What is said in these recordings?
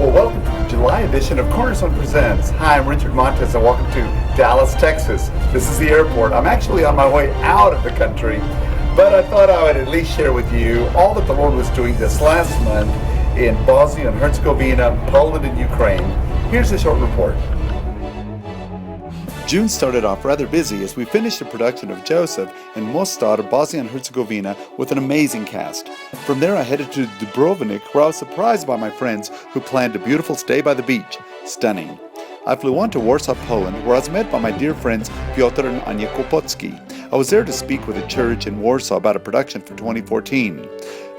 Well, welcome to the July edition of Cornerstone Presents. Hi, I'm Richard Montes and welcome to Dallas, Texas. This is the airport. I'm actually on my way out of the country, but I thought I would at least share with you all that the Lord was doing this last month in Bosnia Herzegovina, Poland, and Ukraine. Here's a short report. June started off rather busy as we finished the production of Joseph in Mostar, Bosnia and Herzegovina with an amazing cast. From there I headed to Dubrovnik, where I was surprised by my friends who planned a beautiful stay by the beach. Stunning. I flew on to Warsaw, Poland, where I was met by my dear friends Piotr and Anya Kłopocki. I was there to speak with a church in Warsaw about a production for 2014.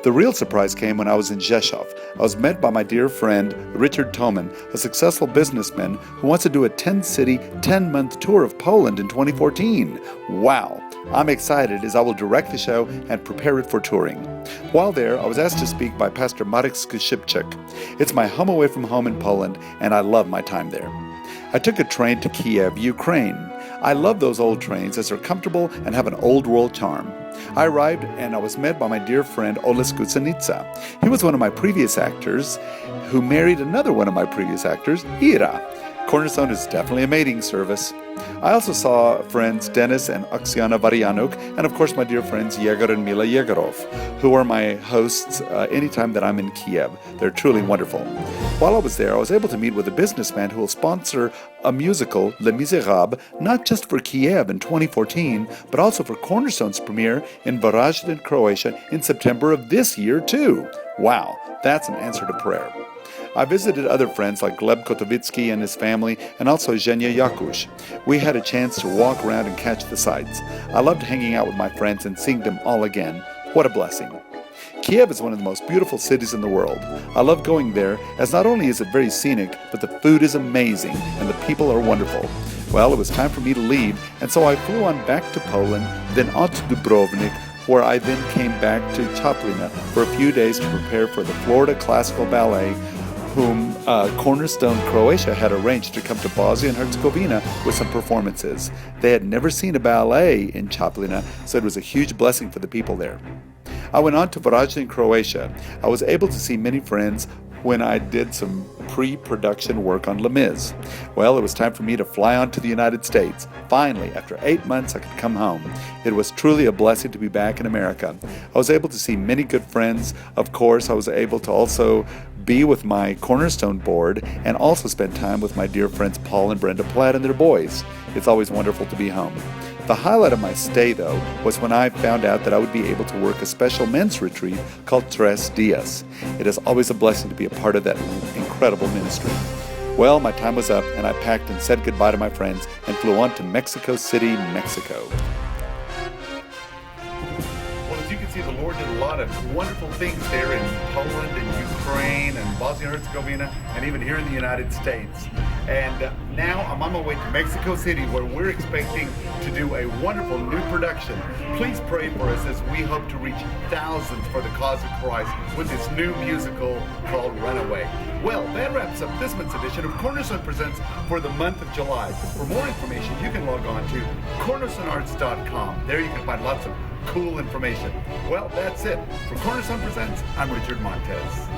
The real surprise came when I was in Rzeszów. I was met by my dear friend Richard Toman, a successful businessman who wants to do a 10-city, 10-month tour of Poland in 2014. Wow! I'm excited as I will direct the show and prepare it for touring. While there, I was asked to speak by Pastor Marek Skrzypczak. It's my home away from home in Poland, and I love my time there. I took a train to Kiev, Ukraine. I love those old trains as they're comfortable and have an old world charm. I arrived and I was met by my dear friend Oles Kucanica. He was one of my previous actors who married another one of my previous actors, Ira. Cornerstone is definitely a mating service. I also saw friends Dennis and Oksana Varianuk, and of course my dear friends Yegor and Mila Yegorov, who are my hosts anytime that I'm in Kiev. They're truly wonderful. While I was there, I was able to meet with a businessman who will sponsor a musical, Les Miserables, not just for Kiev in 2014, but also for Cornerstone's premiere in Varaždin, Croatia in September of this year too. Wow, that's an answer to prayer. I visited other friends like Gleb Kotovitsky and his family, and also Zhenya Yakush. We had a chance to walk around and catch the sights. I loved hanging out with my friends and seeing them all again. What a blessing. Kiev is one of the most beautiful cities in the world. I love going there, as not only is it very scenic, but the food is amazing and the people are wonderful. Well, it was time for me to leave, and so I flew on back to Poland, then on to Dubrovnik, where I then came back to Chaplina for a few days to prepare for the Florida Classical Ballet, whom Cornerstone Croatia had arranged to come to Bosnia and Herzegovina with some performances. They had never seen a ballet in Chaplina, so it was a huge blessing for the people there. I went on to Varaždin, Croatia. I was able to see many friends when I did some pre-production work on Les Mis. Well, it was time for me to fly on to the United States. Finally, after 8 months, I could come home. It was truly a blessing to be back in America. I was able to see many good friends. Of course, I was able to also be with my Cornerstone board and also spend time with my dear friends Paul and Brenda Platt and their boys. It's always wonderful to be home. The highlight of my stay, though, was when I found out that I would be able to work a special men's retreat called Tres Dias. It is always a blessing to be a part of that incredible ministry. Well, my time was up, and I packed and said goodbye to my friends and flew on to Mexico City, Mexico. Well, as you can see, the Lord did a lot of wonderful things there in Poland and Ukraine and Bosnia Herzegovina and even here in the United States. And now I'm on my way to Mexico City, where we're expecting to do a wonderful new production. Please pray for us as we hope to reach thousands for the cause of Christ with this new musical called Runaway. Well, that wraps up this month's edition of Cornerstone Presents for the month of July. For more information, you can log on to cornerstonearts.com. There you can find lots of cool information. Well, that's it. For Cornerstone Presents, I'm Richard Montes.